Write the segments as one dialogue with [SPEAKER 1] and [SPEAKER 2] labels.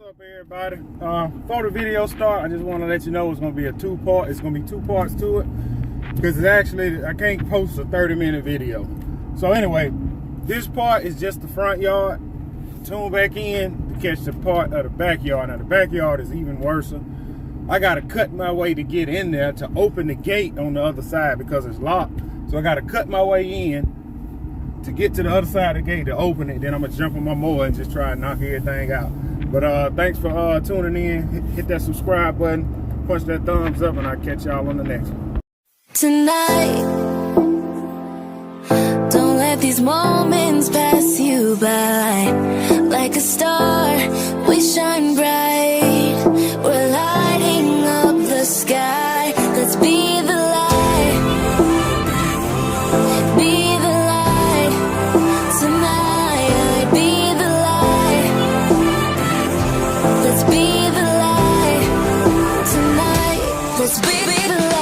[SPEAKER 1] up, everybody? Before the video start, I just want to let you know it's going to be a two-part. It's going to be two parts to it because it's actually, I can't post a 30-minute video. So anyway, this part is just the front yard. Tune back in to catch the part of the backyard. Now the backyard is even worse. I got to cut my way to get in there to open the gate on the other side because it's locked. So I got to cut my way in to get to the other side of the gate to open it. Then I'm going to jump on my mower and just try and knock everything out. But thanks for tuning in. Hit that subscribe button, punch that thumbs up, and I'll catch y'all on the next one.
[SPEAKER 2] Tonight, don't let these moments pass you by. Like a star, we shine bright. We're lighting up the sky. Let's be the light. Be the light. Tonight, be the light. Let's be the light. Tonight, let's be the light.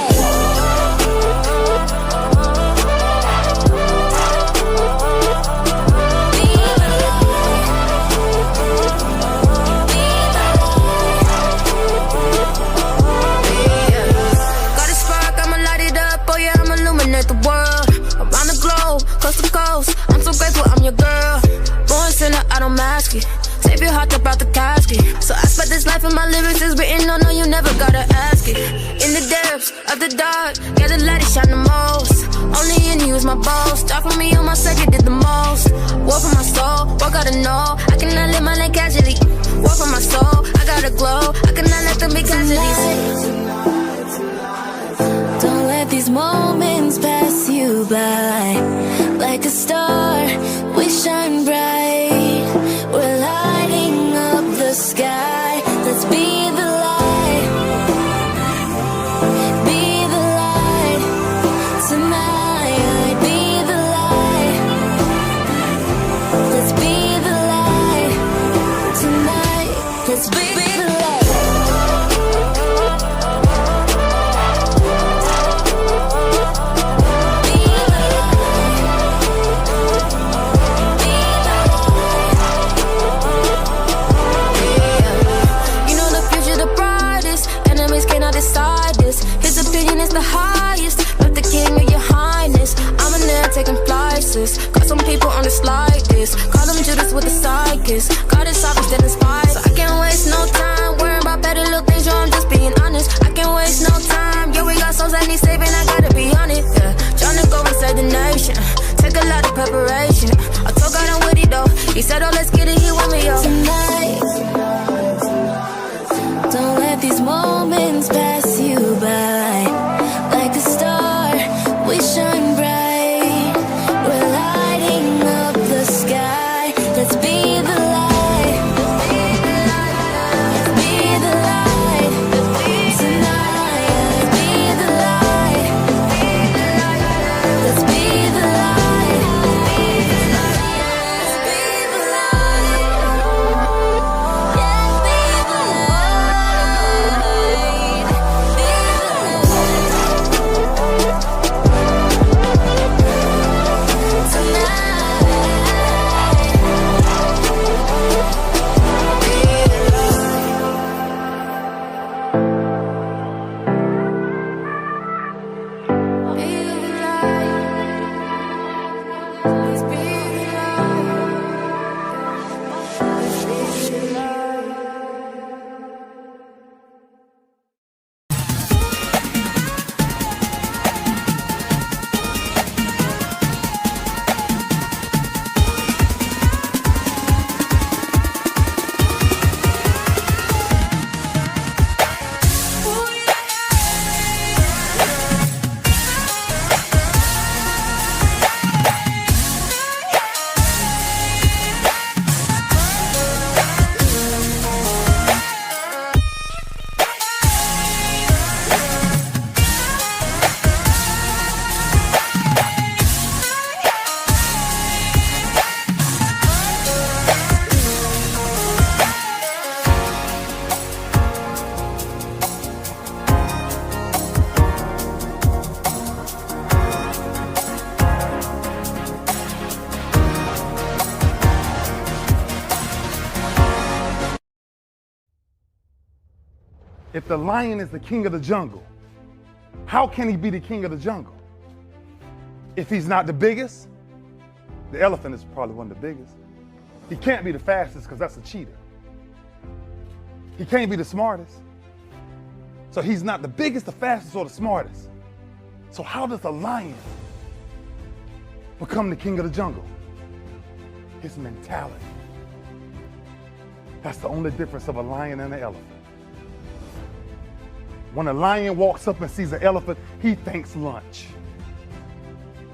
[SPEAKER 2] The world, around the globe, coast to coast. I'm so grateful I'm your girl. Born sinner, I don't mask it. Save your heart up out the casket. So I spent this life and my lyrics is written. No, you never gotta ask it. In the depths of the dark, yeah, the light is shine the most. Only in you is my boast. Start for me on my second did the most. War for my soul, what gotta know. I cannot live my life casually. War for my soul, I gotta glow. I cannot let them be casualties. Don't let these moments pass you by. Like a star, we shine bright. We're lighting up the sky. Let's be the light. Be the light. Tonight, be the light. Let's be the light. Tonight, let's be the light. His opinion is the highest, not the king of your highness. I'm in there taking flights. Got some people on the slightest. Call them Judas with the psychics. God is obvious that inspires. So I can't waste no time worrying about better little things. Yo, I'm just being honest. I can't waste no time. Yo, we got souls that need saving. I gotta be on it. Yeah, trying to go and save the nation. Take a lot of preparation. I told God I'm with it though. He said, oh, let's get it. He with me, yo. Tonight, don't let these moments pass you by. Like a star, we shine bright. We're lighting up the sky. Let's be the light. Let's be the light. Tonight, be the light. Let's be the light. Let's be the light.
[SPEAKER 3] If the lion is the king of the jungle, how can he be the king of the jungle? If he's not the biggest, the elephant is probably one of the biggest. He can't be the fastest because that's a cheetah. He can't be the smartest. So he's not the biggest, the fastest, or the smartest. So how does a lion become the king of the jungle? His mentality. That's the only difference of a lion and an elephant. When a lion walks up and sees an elephant, he thinks lunch.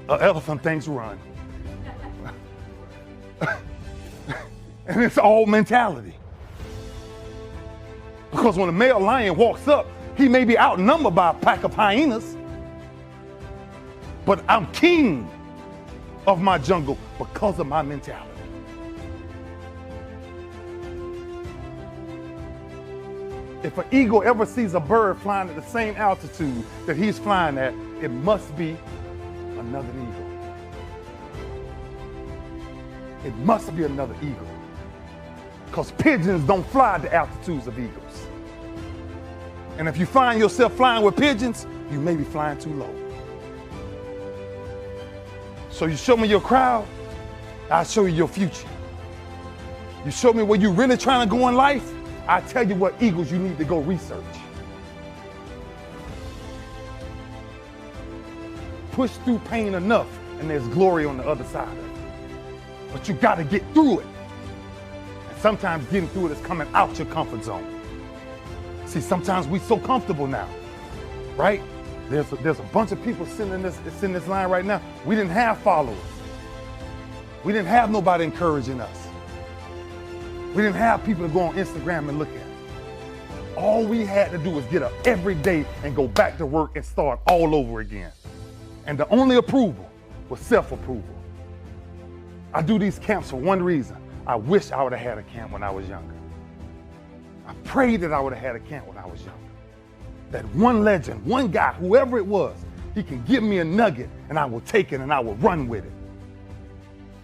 [SPEAKER 3] An elephant thinks run. And it's all mentality. Because when a male lion walks up, he may be outnumbered by a pack of hyenas, but I'm king of my jungle because of my mentality. If an eagle ever sees a bird flying at the same altitude that he's flying at, it must be another eagle. It must be another eagle. Because pigeons don't fly at the altitudes of eagles. And if you find yourself flying with pigeons, you may be flying too low. So you show me your crowd, I'll show you your future. You show me where you're really trying to go in life, I tell you what eagles you need to go research. Push through pain enough and there's glory on the other side of it. But you gotta get through it. And sometimes getting through it is coming out your comfort zone. See, sometimes we're so comfortable now, right? There's a bunch of people sitting in this line right now. We didn't have followers. We didn't have nobody encouraging us. We didn't have people to go on Instagram and look at. All we had to do was get up every day and go back to work and start all over again. And the only approval was self-approval. I do these camps for one reason. I wish I would have had a camp when I was younger. I prayed that I would have had a camp when I was younger. That one legend, one guy, whoever it was, he can give me a nugget and I will take it and I will run with it.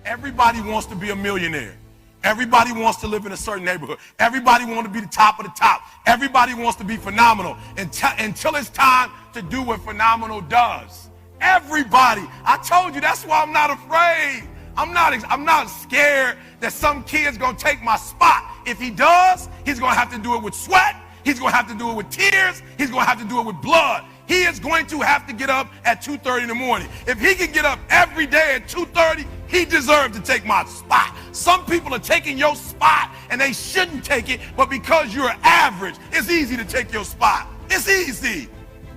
[SPEAKER 4] Everybody wants to be a millionaire. Everybody wants to live in a certain neighborhood. Everybody wants to be the top of the top. Everybody wants to be phenomenal until it's time to do what phenomenal does. Everybody. I told you, that's why I'm not afraid. I'm not scared that some kid's gonna take my spot. If he does, he's gonna have to do it with sweat. He's gonna have to do it with tears. He's gonna have to do it with blood. He is going to have to get up at 2:30 in the morning. If he can get up every day at 2:30, he deserves to take my spot. Some people are taking your spot and they shouldn't take it, but because you're average, it's easy to take your spot. It's easy.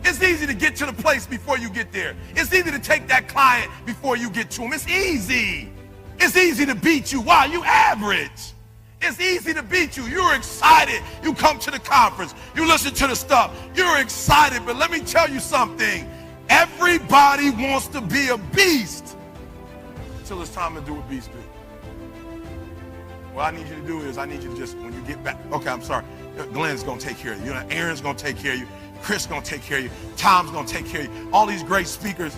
[SPEAKER 4] It's easy to get to the place before you get there. It's easy to take that client before you get to him. It's easy. It's easy to beat you. Why? You average. It's easy to beat you. You're excited. You come to the conference. You listen to the stuff. You're excited. But let me tell you something. Everybody wants to be a beast until it's time to do what beasts do. What I need you to do is I need you to just, when you get back, okay, I'm sorry. Glenn's going to take care of you. Aaron's going to take care of you. Chris going to take care of you. Tom's going to take care of you. All these great speakers,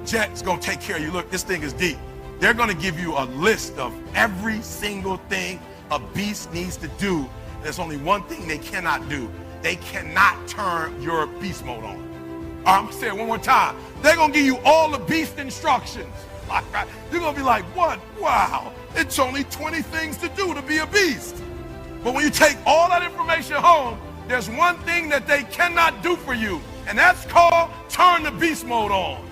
[SPEAKER 4] Jet's going to take care of you. Look, this thing is deep. They're going to give you a list of every single thing a beast needs to do. There's only one thing they cannot do. They cannot turn your beast mode on. All right, I'm going to say it one more time. They're going to give you all the beast instructions. You're going to be like, what? Wow, it's only 20 things to do to be a beast. But when you take all that information home, there's one thing that they cannot do for you, and that's called turn the beast mode on.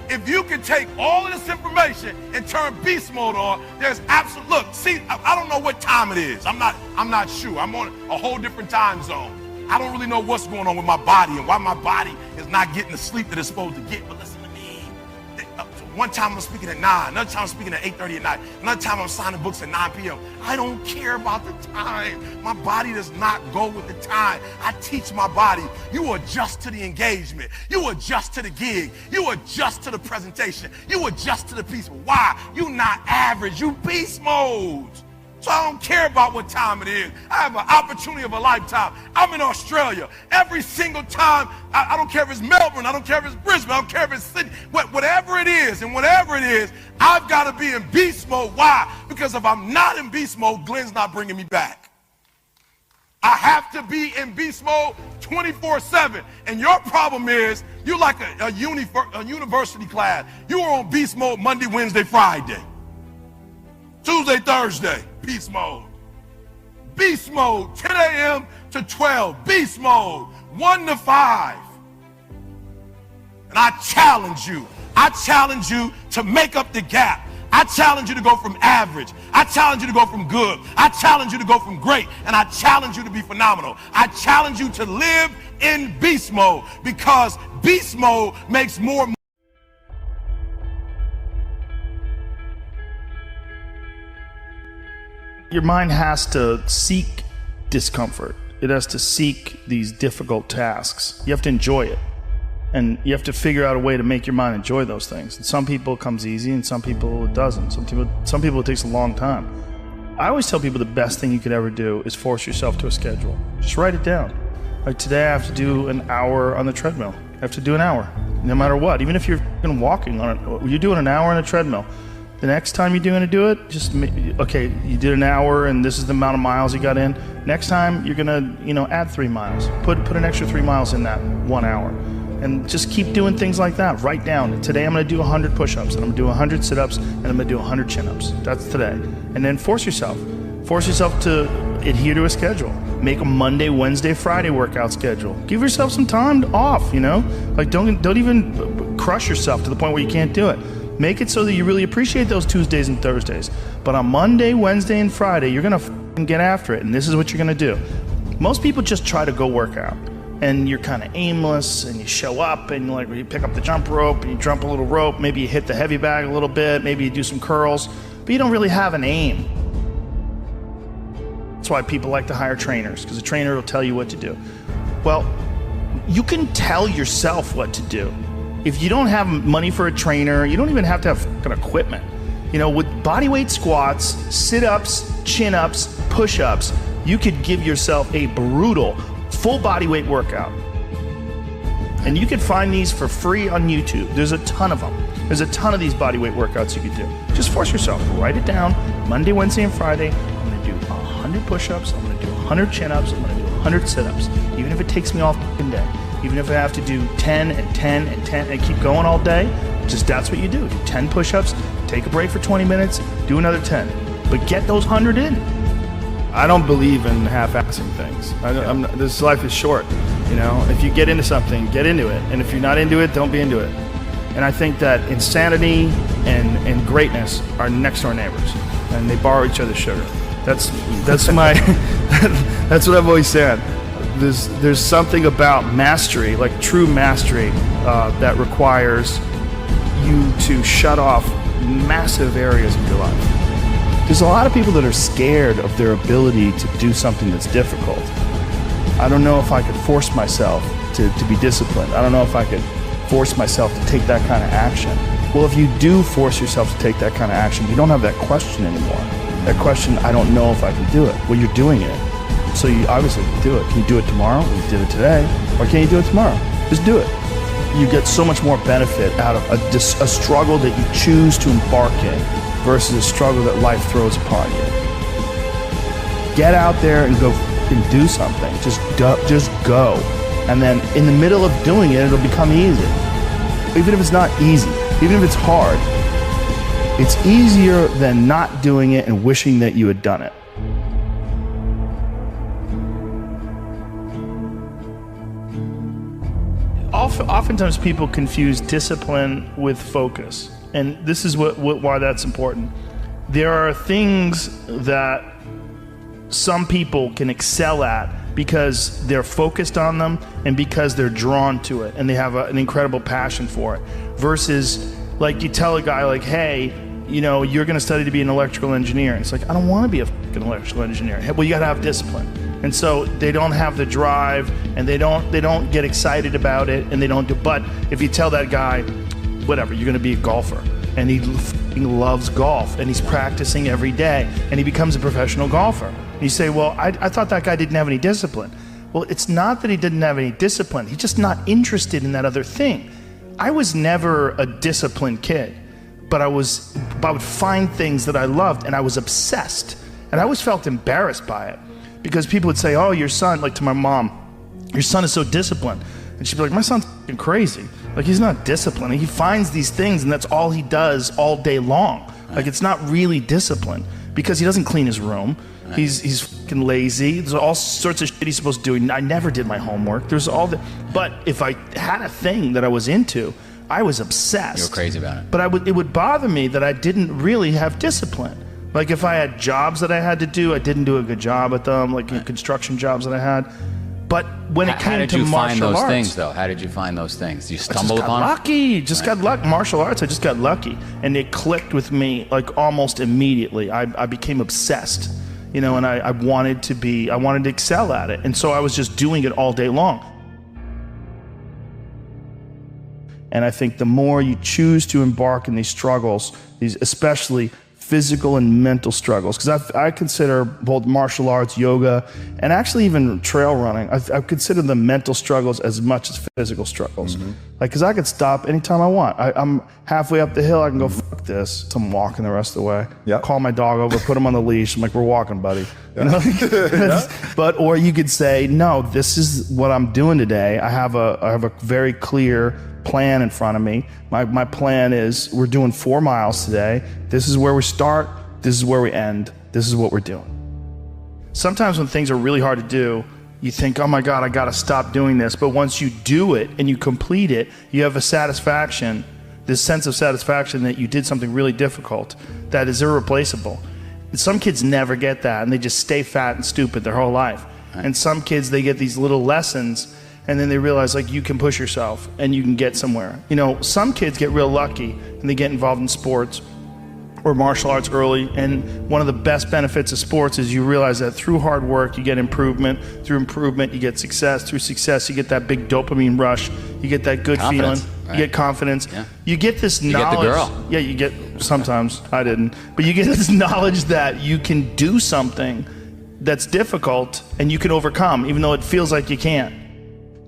[SPEAKER 4] If you can take all of this information and turn beast mode on, there's absolute, look, see, I don't know what time it is. I'm not sure. I'm on a whole different time zone. I don't really know what's going on with my body and why my body is not getting the sleep that it's supposed to get. But listen to me. One time I'm speaking at 9, another time I'm speaking at 8:30 at night, another time I'm signing books at 9 p.m. I don't care about the time. My body does not go with the time. I teach my body. You adjust to the engagement. You adjust to the gig. You adjust to the presentation. You adjust to the piece. Why? You not average. You beast mode. So I don't care about what time it is. I have an opportunity of a lifetime. I'm in Australia. Every single time, I don't care if it's Melbourne, I don't care if it's Brisbane, I don't care if it's Sydney, whatever it is, and whatever it is, I've got to be in beast mode. Why? Because if I'm not in beast mode, Glenn's not bringing me back. I have have to be in beast mode 24/7. And your problem is you're like a university class. You are on beast mode Monday, Wednesday, Friday. Tuesday, Thursday, beast mode. Beast mode, 10 a.m. to 12. Beast mode, 1 to 5. And I challenge you to make up the gap. I challenge you to go from average. I challenge you to go from good. I challenge you to go from great. And I challenge you to be phenomenal. I challenge you to live in beast mode, because beast mode makes more money.
[SPEAKER 5] Your mind has to seek discomfort. It has to seek these difficult tasks. You have to enjoy it. And you have to figure out a way to make your mind enjoy those things. And some people it comes easy, and some people it doesn't. Some people it takes a long time. I always tell people the best thing you could ever do is force yourself to a schedule. Just write it down. Like today I have to do an hour on the treadmill. I have to do an hour, no matter what. Even if you're walking on it, you're doing an hour on a treadmill. The next time you're going to do it, just, okay, you did an hour and this is the amount of miles you got in. Next time you're going to, add 3 miles. Put an extra 3 miles in that 1 hour. And just keep doing things like that. Write down, today I'm going to do 100 push-ups, and I'm going to do 100 sit-ups, and I'm going to do 100 chin-ups. That's today. And then force yourself to adhere to a schedule. Make a Monday, Wednesday, Friday workout schedule. Give yourself some time off, Like don't even crush yourself to the point where you can't do it. Make it so that you really appreciate those Tuesdays and Thursdays. But on Monday, Wednesday, and Friday, you're going to get after it, and this is what you're going to do. Most people just try to go work out, and you're kind of aimless, and you show up, and you pick up the jump rope, and you jump a little rope, maybe you hit the heavy bag a little bit, maybe you do some curls, but you don't really have an aim. That's why people like to hire trainers, because a trainer will tell you what to do. Well, you can tell yourself what to do. If you don't have money for a trainer, you don't even have to have fucking equipment. With bodyweight squats, sit-ups, chin-ups, push-ups, you could give yourself a brutal full bodyweight workout. And you can find these for free on YouTube. There's a ton of them. There's a ton of these bodyweight workouts you could do. Just force yourself. Write it down. Monday, Wednesday, and Friday, I'm going to do 100 push-ups. I'm going to do 100 chin-ups. I'm going to do 100 sit-ups. Even if it takes me all fucking day. Even if I have to do 10 and 10 and 10 and keep going all day, that's what you do. Do 10 push-ups, take a break for 20 minutes, do another 10. But get those 100 in. I don't believe in half-assing things. This life is short. If you get into something, get into it. And if you're not into it, don't be into it. And I think that insanity and greatness are next door neighbors, and they borrow each other's sugar. That's my that's what I've always said. There's something about mastery, like true mastery, that requires you to shut off massive areas of your life. There's a lot of people that are scared of their ability to do something that's difficult. I don't know if I could force myself to be disciplined. I don't know if I could force myself to take that kind of action. Well, if you do force yourself to take that kind of action, you don't have that question anymore. That question, I don't know if I can do it. Well, you're doing it. So you obviously can do it. Can you do it tomorrow? You did it today. Or can you do it tomorrow? Just do it. You get so much more benefit out of a struggle that you choose to embark in versus a struggle that life throws upon you. Get out there and go and do something. Just go. And then in the middle of doing it, it'll become easy. Even if it's not easy, even if it's hard, it's easier than not doing it and wishing that you had done it. Oftentimes people confuse discipline with focus, and this is why that's important. There are things that some people can excel at because they're focused on them and because they're drawn to it and they have an incredible passion for it, versus like you tell a guy like, hey, you're going to study to be an electrical engineer. And it's like, I don't want to be a fucking electrical engineer. Well, you got to have discipline. And so they don't have the drive, and they don't get excited about it, and they don't do. But if you tell that guy, whatever, you're going to be a golfer, and he loves golf, and he's practicing every day, and he becomes a professional golfer. And you say, well, I thought that guy didn't have any discipline. Well, it's not that he didn't have any discipline. He's just not interested in that other thing. I was never a disciplined kid, but I would find things that I loved, and I was obsessed, and I always felt embarrassed by it. because people would say, oh, your son, like to my mom, your son is so disciplined. And she'd be like, my son's f***ing crazy. Like, he's not disciplined. He finds these things and that's all he does all day long. Like, it's not really discipline because he doesn't clean his room. He's fucking lazy. There's all sorts of shit he's supposed to do. I never did my homework. There's all the, but if I had a thing that I was into, I was obsessed.
[SPEAKER 6] You were crazy about it.
[SPEAKER 5] But it would bother me that I didn't really have discipline. Like, if I had jobs that I had to do, I didn't do a good job at them, like construction jobs that I had. But when it came to martial arts...
[SPEAKER 6] How did you find those things, though? How did you find those things? Did you stumble upon them?
[SPEAKER 5] Lucky. Just got lucky. Martial arts, I just got lucky. And it clicked with me, like, almost immediately. I became obsessed, you know, and I wanted to excel at it. And so I was just doing it all day long. And I think the more you choose to embark in these struggles, these especially physical and mental struggles, because I consider both martial arts, yoga, and actually even trail running, I consider the mental struggles as much as physical struggles. Like, because I could stop anytime I want. I'm halfway up the hill, I can go, fuck this. So I'm walking the rest of the way.
[SPEAKER 3] Yep.
[SPEAKER 5] Call my dog over, put him on the leash. I'm like, we're walking, buddy. You know? But, or you could say, no, this is what I'm doing today. I have a very clear plan in front of me. My plan is we're doing 4 miles today. This is where we start. This is where we end. This is what we're doing. Sometimes when things are really hard to do, you think, oh my God, I gotta stop doing this. But once you do it and you complete it, you have a satisfaction, this sense of satisfaction that you did something really difficult that is irreplaceable. And some kids never get that and they just stay fat and stupid their whole life. Right. And some kids, they get these little lessons and then they realize, like, you can push yourself and you can get somewhere. You know, some kids get real lucky and they get involved in sports or martial arts early, and one of the best benefits of sports is you realize that through hard work you get improvement, through improvement you get success, through success you get that big dopamine rush, you get that good feeling, right? You get confidence, you get this knowledge.
[SPEAKER 6] You get the girl.
[SPEAKER 5] Yeah, you get, sometimes, I didn't, but you get this knowledge that you can do something that's difficult and you can overcome, even though it feels like you can't.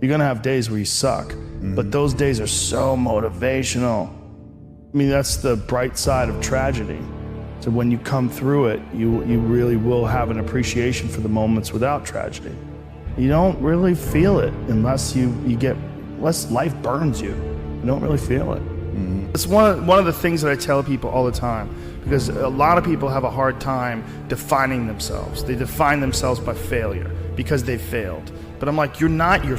[SPEAKER 5] You're gonna have days where you suck, but those days are so motivational. I mean, that's the bright side of tragedy. So when you come through it, you really will have an appreciation for the moments without tragedy. You don't really feel it unless unless life burns you. You don't really feel it. It's one of the things that I tell people all the time, because a lot of people have a hard time defining themselves. They define themselves by failure because they failed. But I'm like, you're not your